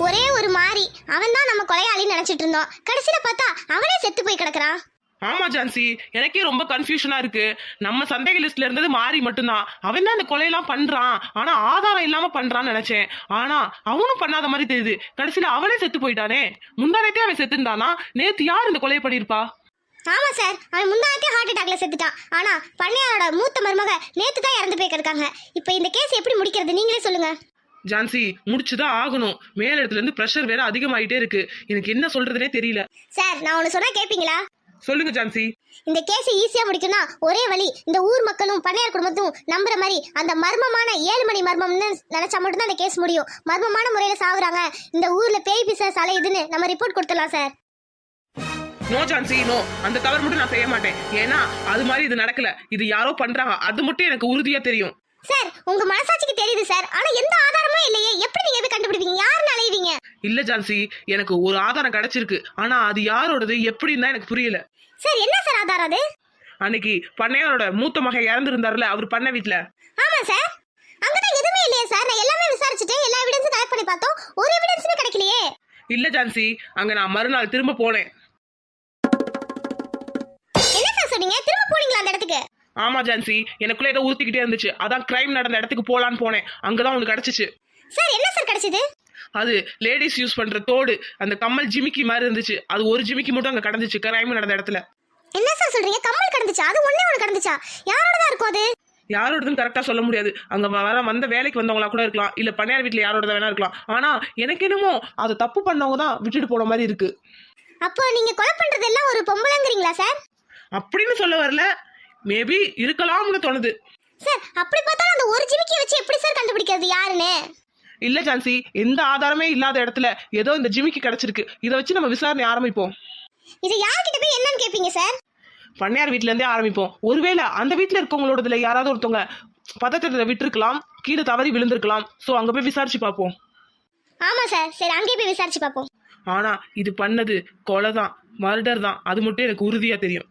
ஒரே ஒரு மாறி அவன் தான் நம்ம கொலையாளின்னு நினைச்சிட்டு இருந்தோம். கடைசியில பார்த்தா அவனே செத்து போய் கிடக்குறான். ஆமா ஜான்சி, எனக்கே ரொம்ப கன்ஃபியூஷனா இருக்கு. நம்ம சந்தேக லிஸ்ட்ல இருந்தது மாறி மட்டும்தான். அவன் தான் அந்த கொலையெல்லாம் பண்றான், ஆனா ஆதாரம் இல்லாம பண்றான்னு நினைச்சேன். ஆனா அவனும் பண்ணாத மாதிரி தெரியுது. கடைசியில அவனே செத்து போயிட்டானே. முந்தானத்தே அவன் செத்து இருந்தானா, நேத்து யார் இந்த கொலையை பண்ணிருப்பா? ஆமா சார், அவன் முந்தானத்தே ஹார்ட் அட்டாக்ல செத்துட்டான். ஆனா பண்ணையாரோட மூத்த மருமக நேத்து தான் இறந்து போய் கிடக்காங்க. இப்போ இந்த கேஸ் எப்படி முடிக்கிறது நீங்களே சொல்லுங்க. ஜான்சி, முடிச்சுதான் ஆகணும். மேல இடத்துல இருந்து பிரஷர் வேற அதிகமாயிட்டே இருக்கு. எனக்கு என்ன சொல்றதுனே தெரியல. சார், நான் ஒன்னு சொன்னா கேப்பீங்களா? சொல்லுங்க ஜான்சி. இந்த கேஸ் ஈஸியா முடிக்கணும்னா ஒரே வழி, இந்த ஊர் மக்களும் பண்ணையார் குடும்பத்தும் நம்புற மாதிரி அந்த மர்மமான 7 மணி மர்மம்னு நினைச்சா மட்டும்தான் அந்த கேஸ் முடியும். மர்மமான முறையில சாகுறாங்க, இந்த ஊர்ல பேய் பிசாசு அலையுதுன்னு நம்ம ரிப்போர்ட் கொடுத்துடலாம் சார். No Jhansi, no. அந்த தவறு மட்டும் நான் செய்ய மாட்டேன். ஏன்னா அது மாதிரி இது நடக்கல. இது யாரோ பண்றாங்க, அது மட்டும் எனக்கு உறுதியா தெரியும். சார், உங்க மனசாட்சிக்கு தெரியுது சார், ஆனா எந்த ஆதாரமும் இல்லையே. எப்படி நீங்க எப்படி கண்டுபிடிப்பீங்க? யாருன்னு அலைவீங்க? இல்ல ஜான்சி, எனக்கு ஒரு ஆதாரம் கிடைச்சிருக்கு. ஆனா அது யாரோடது எப்படின்னு தான் எனக்கு புரியல. சார், என்ன சார் ஆதாரம் அது? அன்னைக்கு பண்ணையாரோட மூத்த மகன் இறந்துருந்தாருல, அவர் பண்ண வீட்டுல. ஆமா சார், அங்கதான் எதுவுமே இல்லையே சார். நான் எல்லாமே விசாரிச்சுட்டேன், எல்லா எவிடன்ஸும் கலெக்ட் பண்ணி பார்த்தோம், ஒரு எவிடன்ஸுமே கிடைக்கலையே. இல்ல ஜான்சி, அங்க நான் மறுநாள் திரும்ப போனேன். என்ன சார் சொன்னீங்க? திரும்ப போனீங்களா அந்த இடத்துக்கு? ஆமா ஜான்சி, எனக்குள்ள ஏதோ ஊத்திக்கிட்டே இருந்துச்சு. அதான் கிரைம் நடந்த இடத்துக்கு போலான்னு போனேன். அங்கதான் உங்களுக்கு கிடைச்சிச்சு. சார், என்ன சார் கிடைச்சது? அது லேடிஸ் யூஸ் பண்ற தோடு, அந்த கம்மல் ஜிமிக்கி மாதிரி இருந்துச்சு. அது ஒரு ஜிமிக்கி மட்டும் அங்க கடந்துச்சு கிரைம் நடந்த இடத்துல. என்ன சார் சொல்றீங்க? கம்மல் கடந்துச்சா? அது ஒண்ணே ஒண்ணு கடந்துச்சா? யாரோடதா இருக்கும் அது? யாரோடதுன்னு கரெக்டா சொல்ல முடியாது. அங்க வந்த வேலைக்கு வந்தவங்களா கூட இருக்கலாம், இல்ல பண்ணையார் வீட்டுல யாரோட வேணா இருக்கலாம். ஆனா எனக்கு என்னமோ அதை தப்பு பண்ணவங்க தான் விட்டுட்டு போன மாதிரி இருக்கு. அப்போ நீங்க கொலை பண்றதெல்லாம் ஒரு பொம்பளைங்கிறீங்களா சார்? அப்படின்னு சொல்ல வரல, மேபி இருக்கலாம்னு தோணுது. சார், அப்படி பார்த்தாலும் அந்த ஒரு ஜிமிக்கி வச்சு எப்படி சார் கண்டுபிடிக்கிறது யாருன்னு? இல்ல ஜான்சி, எந்த ஆதாரமே இல்லாத இடத்துல ஏதோ இந்த ஜிமிக்கி கிடைச்சிருக்கு. இதை வச்சு நம்ம விசாரணை ஆரம்பிப்போம். இது யார்கிட்ட போய் என்னன்னு கேப்பீங்க சார்? பண்ணையார் வீட்டுல இருந்தே ஆரம்பிப்போம். ஒருவேளை அந்த வீட்டுல இருக்கவங்களோடதுல யாராவது ஒருத்தவங்க பதற்றத்துல விட்டுருக்கலாம், கீழே தவறி விழுந்திருக்கலாம். சோ அங்க போய் விசாரிச்சு பார்ப்போம். ஆமா சார், சரி அங்கே போய் விசாரிச்சு பார்ப்போம். ஆனா இது பண்ணது கொலை தான், மர்டர் தான். அது மட்டும் எனக்கு உறுதியா தெரியும்.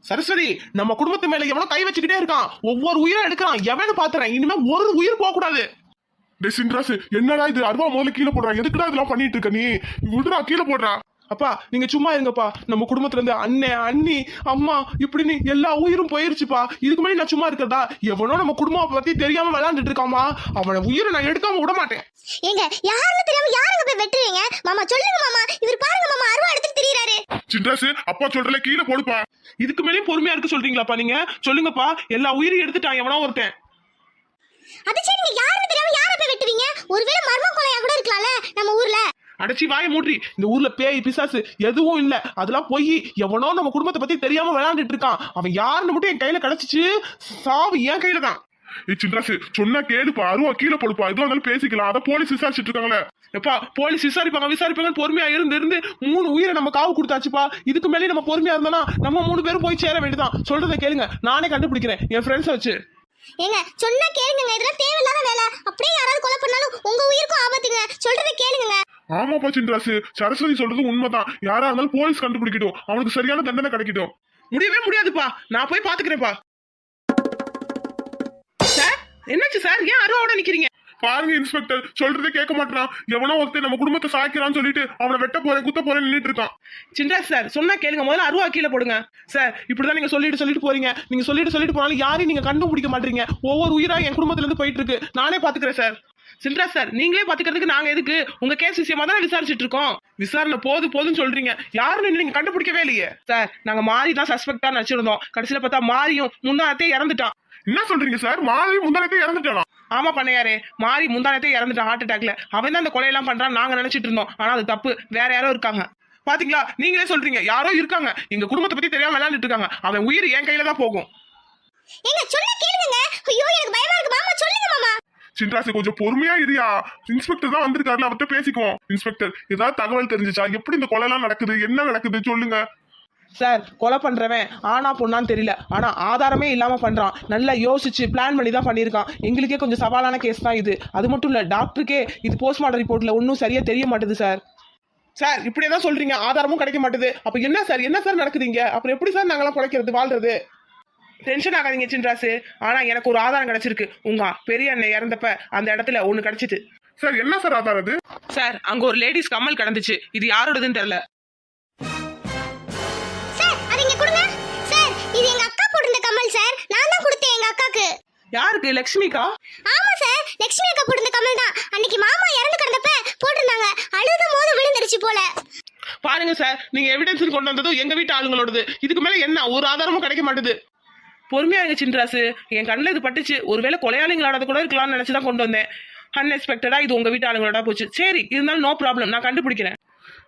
சரஸ்வதி, நம்ம குடும்பத்து மேல எவனோ கை வச்சுக்கிட்டே இருக்கான். ஒவ்வொரு உயிரை எடுக்கிறான். எவனு பாத்துறேன். இனிமே ஒரு உயிர் போக கூடாது. என்னடா இது? அருவா முதல்ல கீழே போடுறா. எதுக்குடா இதெல்லாம் பண்ணிட்டு இருக்க? நீ விடுறா, கீழே போடுறா. அப்பா, நீங்க சும்மா இருங்கப்பா. நம்ம குடும்பத்துல இருந்து அண்ணன், அண்ணி, அம்மா இப்படின்னு எல்லா உயிரும் போயிருச்சுப்பா. இதுக்கு முன்னாடி நான் சும்மா இருக்கிறதா? எவனோ நம்ம குடும்பம் பத்தி தெரியாம விளையாண்டுட்டு இருக்காமா. அவன உயிரை நான் எடுக்காம விட மாட்டேன். ஏங்க, யாருன்னு தெரியாம யாருங்க போய் வெட்டுவீங்க? மாமா சொல்லுங்க மாமா. இவர் பாருங்க மாமா, அருவா எடுத்துட்டு திரியறாரு. சின்ராசு, அப்பா சொல்றல கீழே போடுப்பா. இதுக்கு மேலேயும் பொறுமையா இருக்க சொல்றீங்களாப்பா நீங்க? சொல்லுங்கப்பா. எல்லா உயிரையும் எடுத்துட்டான் எவனோ ஒருத்தன். அது சரி, நீங்க யாருன்னு தெரியாம யாரை போய் வெட்டுவீங்க? ஒருவேளை மர்ம கொலையா கூட இருக்கலாம்ல நம்ம ஊர்ல. அடைச்சி வாய மூடி. இந்த ஊர்ல பேய் பிசாசு எதுவும் இல்ல. அதெல்லாம் போய் எவனோ நம்ம குடும்பத்தை பத்தி தெரியாம விளையாண்டுட்டு இருக்கான். அவன் யாருன்னு மட்டும் என் கையில கிடைச்சிச்சு, சாவு என் கையில தான். சின்ராசு, சொன்னா கேளுப்பா. அருவா கீழே போடுப்பா. எதுவும் இருந்தாலும் பேசிக்கலாம். அதான் போலீஸ் விசாரிச்சுட்டு இருக்காங்களே. எப்பா, போலீஸ் விசாரிப்பாங்க பொறுமையா இருந்து 3 உயிரை நம்ம காவு கொடுத்தாச்சுப்பா. இதுக்கு மேலே நம்ம பொறுமையா இருந்தோம்னா நம்ம 3 பேரும் போய் சேர வேண்டியதான். சொல்றதை கேளுங்க, நானே கண்டுபிடிக்கிறேன் என் ஃப்ரெண்ட்ஸ் வச்சு. ஏங்க, சொன்னா கேளுங்க. இதெல்லாம் தேவையில்லாத வேலை. அப்படியே யாராவது கொலை பண்ணாலும் உங்க உயிருக்கும் ஆபத்துங்க. சொல்றதை கேளுங்க. ஆமாப்பா சின்ராசு, சரஸ்வதி சொல்றது உண்மைதான். யாரா இருந்தாலும் போலீஸ் கண்டுபிடிக்கட்டும். அவனுக்கு சரியான தண்டனை கிடைக்கட்டும். முடியவே முடியாதுப்பா. நான் போய் பாத்துக்கிறேன்ப்பா. சார், என்னாச்சு சார்? ஏன் அருவாவோட நிக்கிறீங்க? பாருங்க இன்ஸ்பெக்டர், சொல்றதே கேட்க மாட்டான். எவனோ ஒருத்தர் நம்ம குடும்பத்தை சாய்க்கிறான்னு சொல்லிட்டு அவனை வெட்ட போறேன், குத்த போறேன் நின்னுட்டு இருக்கான். சின்ராஸ் சார், சொன்னா கேளுங்க. முதல்ல அருவா கீழே போடுங்க. சார், இப்படிதான் நீங்க சொல்லிட்டு போறீங்க. நீங்க சொல்லிட்டு போனாலும் யாரையும் நீங்க கண்டுபிடிக்க மாட்டீங்க. ஒவ்வொரு உயிரா என் குடும்பத்துல இருந்து போயிட்டு இருக்கு. நானே பாத்துக்கிறேன் சார். சின்ராஸ் சார், நீங்களே பாத்துக்கிறதுக்கு நாங்க எதுக்கு? உங்க கேஸ் விஷயமா தான் விசாரிச்சுட்டு இருக்கோம். விசாரணை போதுன்னு சொல்றீங்க. யாருன்னு நீங்க கண்டுபிடிக்கவே இல்லையே. சார், நாங்க மாறி தான் சஸ்பெக்டா நினைச்சிருந்தோம். கடைசியில பார்த்தா மாறியும் முந்தானத்தே இறந்துட்டான். என்ன சொல்றீங்க சார்? மாறி முந்தானத்தே இறந்துட்டானா? ஆமா பண்ணையாரே, மாறி முந்தானத்தே இறந்துட்டான் ஹார்ட் அட்டாக்ல. அவன் தான் அந்த கொலையெல்லாம் பண்றான் நாங்க நினைச்சிட்டு இருந்தோம். ஆனா அது தப்பு. வேற யாரோ இருக்காங்க. பாத்தீங்களா, நீங்களே சொல்றீங்க. யாரோ இருக்காங்க, எங்க குடும்பத்தை பத்தி தெரியாம விளையாண்டுட்டு இருக்காங்க. அவன் உயிர் என் கையில தான் போகும். ஏங்க, சொன்னா கேளுங்க. ஐயோ, எனக்கு பயமா இருக்கு மாமா. சொல்லுங்க மாமா. சின்ராசு, கொஞ்சம் பொறுமையா இருயா. இன்ஸ்பெக்டர் தான் வந்திருக்காருல, அவர்கிட்ட பேசிக்குவோம். இன்ஸ்பெக்டர், ஏதாவது தகவல் தெரிஞ்சுச்சா? எப்படி இந்த கொலை எல்லாம் நடக்குது? என்ன நடக்குது சொல்லுங்க. சார், கொலை பண்றவன் ஆனா பொண்ணான்னு தெரியல. ஆனா ஆதாரமே இல்லாம பண்றான். நல்லா யோசிச்சு பிளான் பண்ணி தான் பண்ணியிருக்கான். எங்களுக்கே கொஞ்சம் சவாலான கேஸ் தான் இது. அது மட்டும் இல்ல, டாக்டருக்கே இது போஸ்ட்மார்ட்டம் ரிப்போர்ட்ல ஒன்றும் சரியா தெரிய மாட்டேது சார். சார், இப்படியே சொல்றீங்க, ஆதாரமும் கிடைக்க மாட்டேது. அப்ப என்ன சார் நடக்குதுங்க? அப்புறம் எப்படி சார் நாங்களாம் குறைக்கிறது, வாழ்றது? டென்ஷன் ஆகாதீங்க சின்ராசு. ஆனா எனக்கு ஒரு ஆதாரம் கிடைச்சிருக்கு. உங்க பெரிய அண்ணன் இறந்தப்ப அந்த இடத்துல ஒண்ணு கிடைச்சிட்டு. சார் என்ன சார் ஆதாரம் அது? சார் அங்க ஒரு லேடிஸ் கம்மல் கிடந்துச்சு. இது யாரோடதுன்னு தெரியல. சார் அது இங்க கொடுங்க. சார் இது எங்க அக்கா போட்டிருந்த கம்மல் சார். நான் தான் கொடுத்தேன் எங்க அக்காக்கு. யாருக்கு? லட்சுமிக்கா? ஆமா சார், லட்சுமி அக்கா போட்டிருந்த கம்மல் தான். அன்னைக்கு மாமா இறந்து கிடந்தப்ப போட்டிருந்தாங்க. அழுதும் போது விழுந்துருச்சு போல. பாருங்க சார், நீங்க எவிடன்ஸ் கொண்டு வந்ததும் எங்க வீட்டு ஆளுங்களோடது. இதுக்கு மேல என்ன ஒரு ஆதாரமும் கிடைக்க மாட்டுது. பொறுமையா இருங்க சின்ராசு. என் கண்ணில் இது பட்டுச்சு. ஒருவேளை கொலையாளிங்களோட கூட இருக்கலாம்னு நினைச்சுதான் கொண்டு வந்தேன். அன்எக்ஸ்பெக்டடா இது உங்க வீட்டு ஆளுங்களோட போச்சு. சரி, இருந்தாலும் நோ ப்ராப்ளம், நான் கண்டுபிடிக்கிறேன்.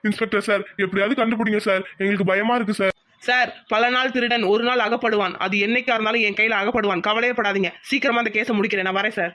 இன்ஸ்பெக்டர் சார், எப்படியாவது கண்டுபிடிங்க சார், எங்களுக்கு பயமா இருக்கு சார். சார், பல நாள் திருடன் ஒரு நாள் அகப்படுவான். அது என்னைக்கா இருந்தாலும் என் கையில அகப்படுவான். கவலையப்படாதீங்க. சீக்கிரமா அந்த கேஸை முடிக்கிறேன். நான் வரேன் சார்.